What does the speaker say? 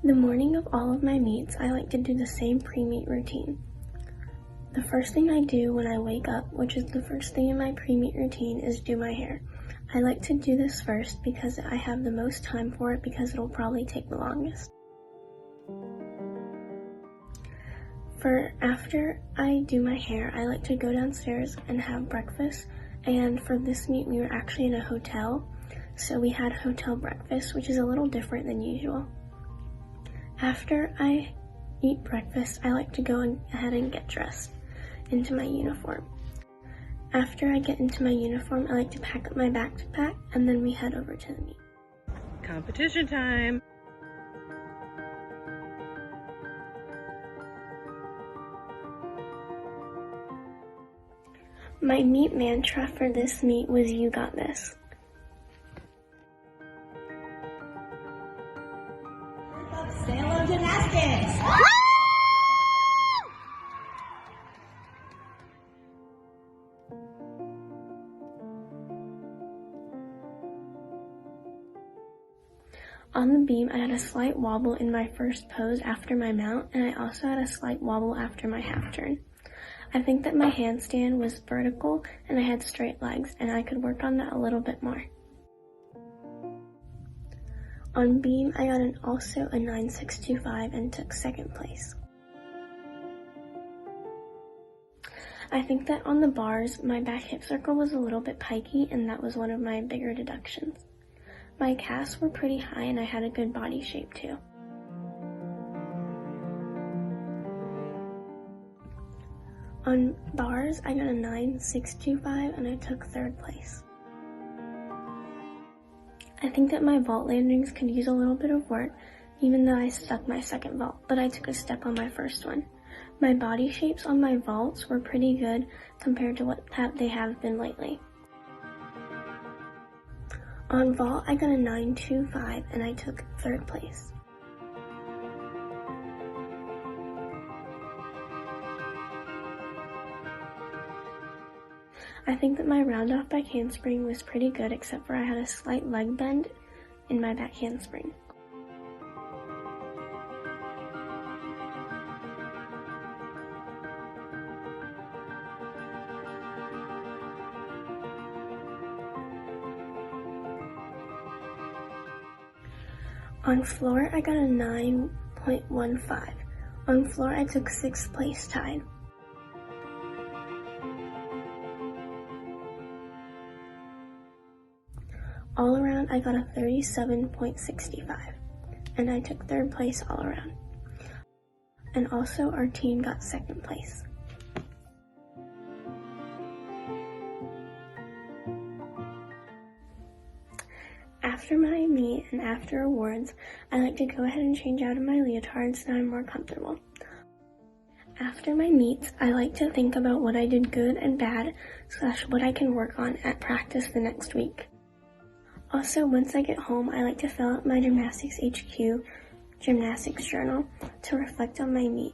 The morning of all of my meets, I like to do the same pre-meet routine. The first thing I do when I wake up, which is the first thing in my pre-meet routine, is do my hair. I like to do this first because I have the most time for it because it'll probably take the longest. After I do my hair, I like to go downstairs and have breakfast, and for this meet we were actually in a hotel, so we had hotel breakfast, which is a little different than usual. After I eat breakfast, I like to go ahead and get dressed into my uniform. After I get into my uniform, I like to pack up my backpack, and then we head over to the meet. Competition time! My meet mantra for this meet was "You got this." Xcel Gymnastics! On the beam, I had a slight wobble in my first pose after my mount, and I also had a slight wobble after my half turn. I think that my handstand was vertical and I had straight legs, and I could work on that a little bit more. On beam, I got also a 9.625 and took second place. I think that on the bars, my back hip circle was a little bit pikey, and that was one of my bigger deductions. My calves were pretty high and I had a good body shape too. On bars, I got a 9.625 and I took third place. I think that my vault landings could use a little bit of work, even though I stuck my second vault, but I took a step on my first one. My body shapes on my vaults were pretty good compared to what they have been lately. On vault, I got a 9.25 and I took third place. I think that my round off back handspring was pretty good, except for I had a slight leg bend in my back handspring. On floor, I got a 9.15. On floor, I took 6th place tied. All around, I got a 37.65, and I took third place all around. And also, our team got second place. After my meet and after awards, I like to go ahead and change out of my leotard so I'm more comfortable. After my meets, I like to think about what I did good and bad, / what I can work on at practice the next week. Also, once I get home, I like to fill out my GymnasticsHQ gymnastics journal to reflect on my meet